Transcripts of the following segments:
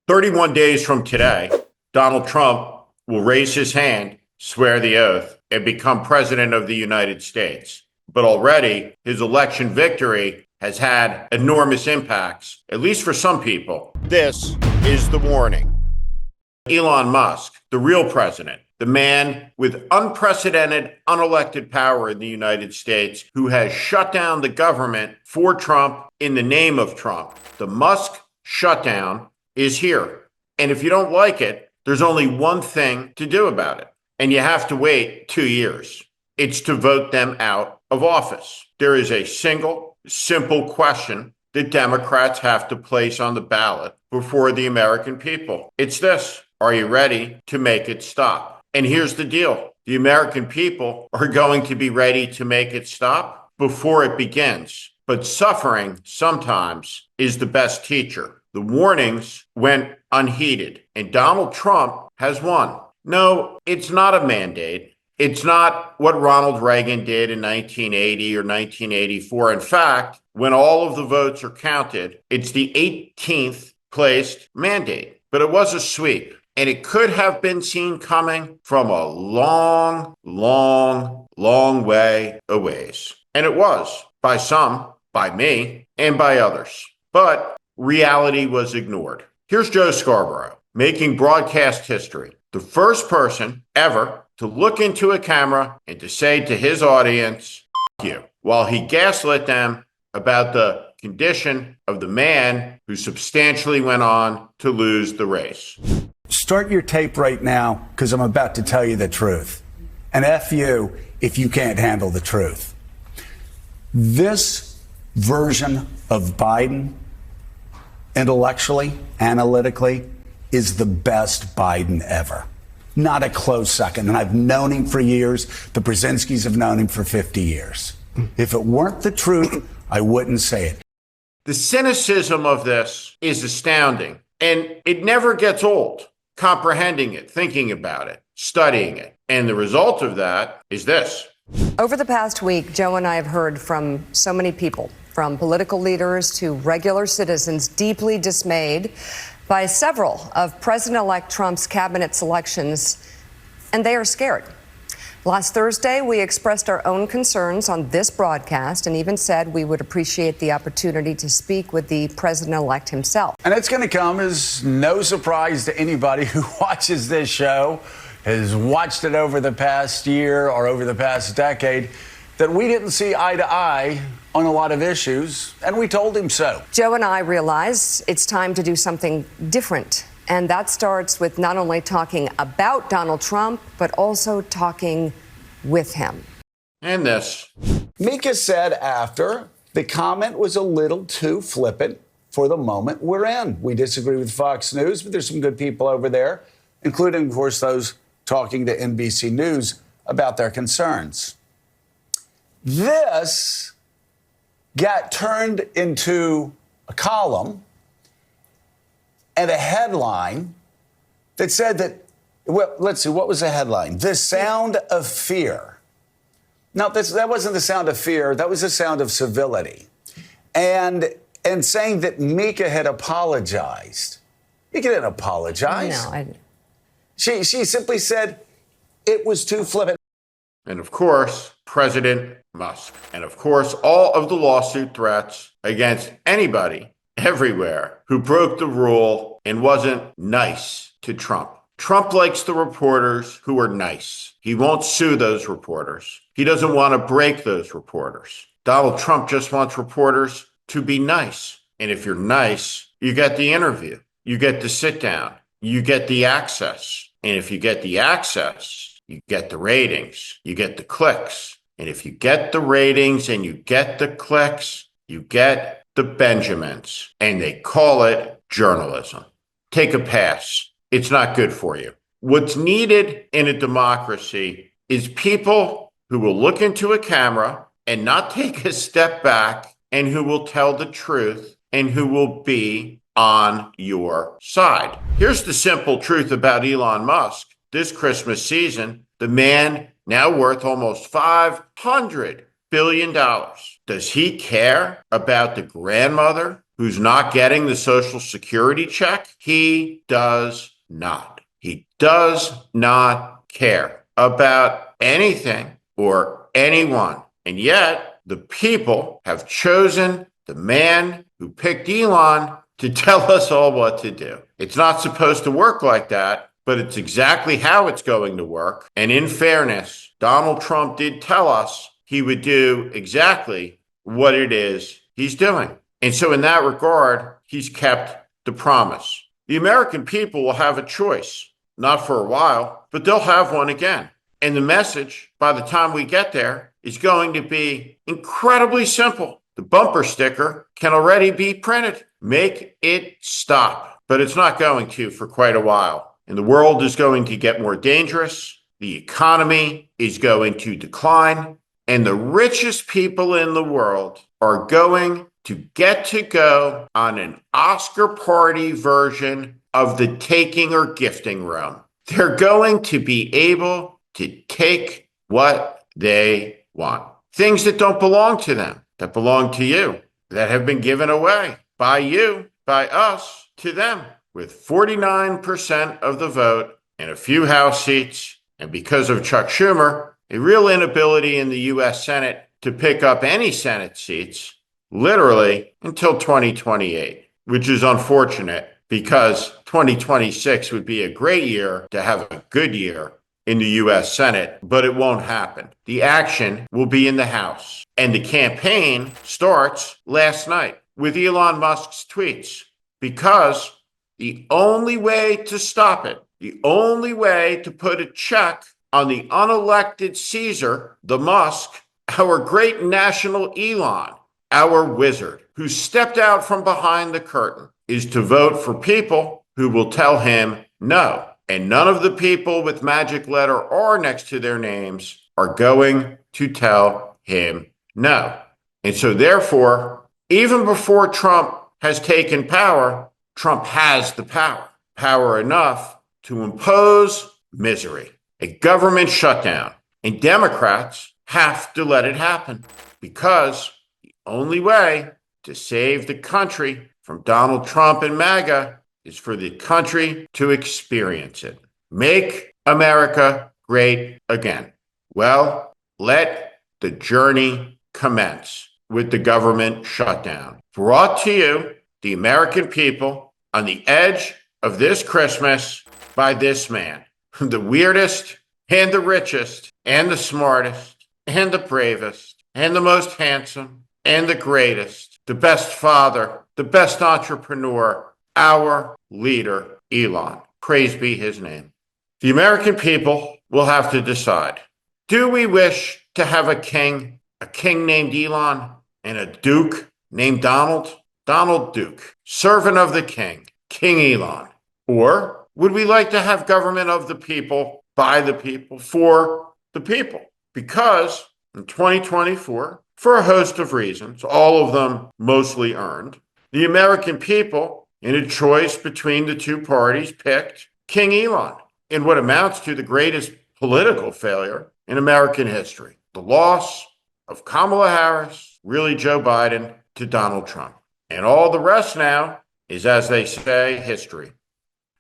31 days from today, Donald Trump will raise his hand, swear the oath, and become president of the United States. But already, his election victory has had enormous impacts, at least for some people. This is the warning. Elon Musk, the real president, the man with unprecedented, unelected power in the United States, who has shut down the government for Trump in the name of Trump. The Musk shutdown is here. And if you don't like it, there's only one thing to do about it. And you have to wait 2 years. It's to vote them out of office. There is a single, simple question that Democrats have to place on the ballot before the American people. It's this: are you ready to make it stop? And here's the deal. The American people are going to be ready to make it stop before it begins. But suffering sometimes is the best teacher. The warnings went unheeded, and Donald Trump has won. No, it's not a mandate. It's not what Ronald Reagan did in 1980 or 1984. In fact, when all of the votes are counted, it's the 18th placed mandate. But it was a sweep, and it could have been seen coming from a long, long, long way away. And it was, by some, by me, and by others. But reality was ignored. Here's Joe Scarboro, making broadcast history, the first person ever to look into a camera and to say to his audience, "F you," while he gaslit them about the condition of the man who substantially went on to lose the race. Start your tape right now, because I'm about to tell you the truth. And F you if you can't handle the truth. This version of Biden, intellectually, analytically, is the best Biden ever. Not a close second. And I've known him for years. The Brzezinskis have known him for 50 years. If it weren't the truth, I wouldn't say it. The cynicism of this is astounding, and it never gets old. Comprehending it, thinking about it, studying it. And the result of that is this. Over the past week, Joe and I have heard from so many people, from political leaders to regular citizens, deeply dismayed by several of President-elect Trump's cabinet selections, and they are scared. Last Thursday, we expressed our own concerns on this broadcast and even said we would appreciate the opportunity to speak with the president-elect himself. And it's going to come as no surprise to anybody who watches this show, has watched it over the past year or over the past decade, that we didn't see eye to eye on a lot of issues, and we told him so. Joe and I realize it's time to do something different. And that starts with not only talking about Donald Trump, but also talking with him. And this. Mika said after, the comment was a little too flippant for the moment we're in. We disagree with Fox News, but there's some good people over there, including, of course, those talking to NBC News about their concerns. This got turned into a column and a headline that said that, well, let's see, what was the headline? The sound of fear. No, that wasn't the sound of fear. That was the sound of civility. And saying that Mika had apologized. Mika didn't apologize. No, She simply said it was too flippant. And of course, President Musk. And of course, all of the lawsuit threats against anybody everywhere who broke the rule and wasn't nice to Trump. Trump likes the reporters who are nice. He won't sue those reporters. He doesn't want to break those reporters. Donald Trump just wants reporters to be nice. And if you're nice, you get the interview. You get to sit down. You get the access. And if you get the access, you get the ratings. You get the clicks. And if you get the ratings and you get the clicks, you get the Benjamins, and they call it journalism. Take a pass. It's not good for you. What's needed in a democracy is people who will look into a camera and not take a step back, and who will tell the truth, and who will be on your side. Here's the simple truth about Elon Musk. This Christmas season, the man now worth almost $500 billion Does he care about the grandmother who's not getting the Social Security check? He does not. He does not care about anything or anyone. And yet, the people have chosen the man who picked Elon to tell us all what to do. It's not supposed to work like that, but it's exactly how it's going to work. And in fairness, Donald Trump did tell us he would do exactly what it is he's doing. And so in that regard, he's kept the promise. The American people will have a choice, not for a while, but they'll have one again. And the message, by the time we get there, is going to be incredibly simple. The bumper sticker can already be printed. Make it stop. But it's not going to for quite a while. And the world is going to get more dangerous. The economy is going to decline. And the richest people in the world are going to get to go on an Oscar party version of the taking or gifting room. They're going to be able to take what they want. Things that don't belong to them, that belong to you, that have been given away by you, by us, to them. With 49% of the vote and a few House seats, and because of Chuck Schumer, a real inability in the U.S. Senate to pick up any Senate seats, literally until 2028, which is unfortunate because 2026 would be a great year to have a good year in the U.S. Senate, but it won't happen. The action will be in the House. And the campaign starts last night with Elon Musk's tweets, because the only way to stop it, the only way to put a check on the unelected Caesar, the Musk, our great national Elon, our wizard, who stepped out from behind the curtain, is to vote for people who will tell him no. And none of the people with magic letter R next to their names are going to tell him no. And so therefore, even before Trump has taken power, Trump has the power, power enough to impose misery, a government shutdown. And Democrats have to let it happen, because the only way to save the country from Donald Trump and MAGA is for the country to experience it. Make America great again. Well, let the journey commence with the government shutdown. Brought to you, the American people, on the edge of this Christmas by this man, the weirdest and the richest and the smartest and the bravest and the most handsome and the greatest, the best father, the best entrepreneur, our leader, Elon. Praise be his name. The American people will have to decide. Do we wish to have a king named Elon, and a duke named Donald Duke, servant of the king, King Elon? Or would we like to have government of the people, by the people, for the people? Because in 2024, for a host of reasons, all of them mostly earned, the American people, in a choice between the two parties, picked King Elon in what amounts to the greatest political failure in American history. The loss of Kamala Harris, really Joe Biden, to Donald Trump. And all the rest now is, as they say, history.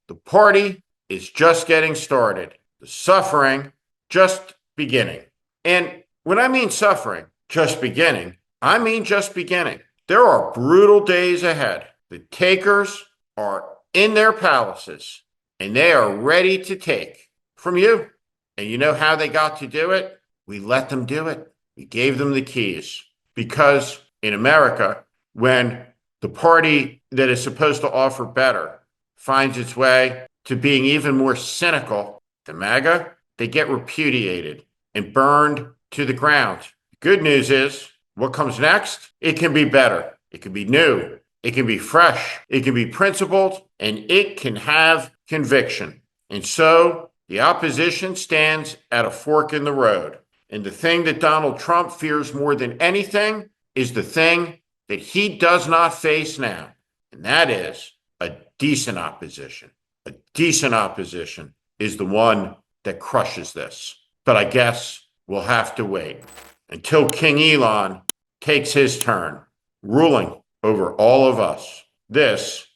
The party is just getting started. The suffering just beginning. And when I mean suffering just beginning, I mean just beginning. There are brutal days ahead. The takers are in their palaces, and they are ready to take from you. And you know how they got to do it? We let them do it. We gave them the keys. Because in America, when the party that is supposed to offer better finds its way to being even more cynical than MAGA, they get repudiated and burned to the ground. The good news is, what comes next? It can be better. It can be new. It can be fresh. It can be principled, and it can have conviction. And so the opposition stands at a fork in the road. And the thing that Donald Trump fears more than anything is the thing that he does not face now. And that is a decent opposition. A decent opposition is the one that crushes this. But I guess we'll have to wait until King Elon takes his turn, ruling over all of us. This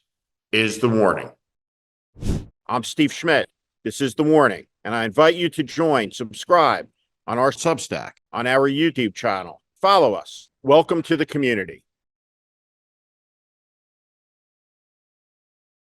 is The Warning. I'm Steve Schmidt. This is The Warning, and I invite you to subscribe on our Substack, on our YouTube channel. Follow us. Welcome to the community.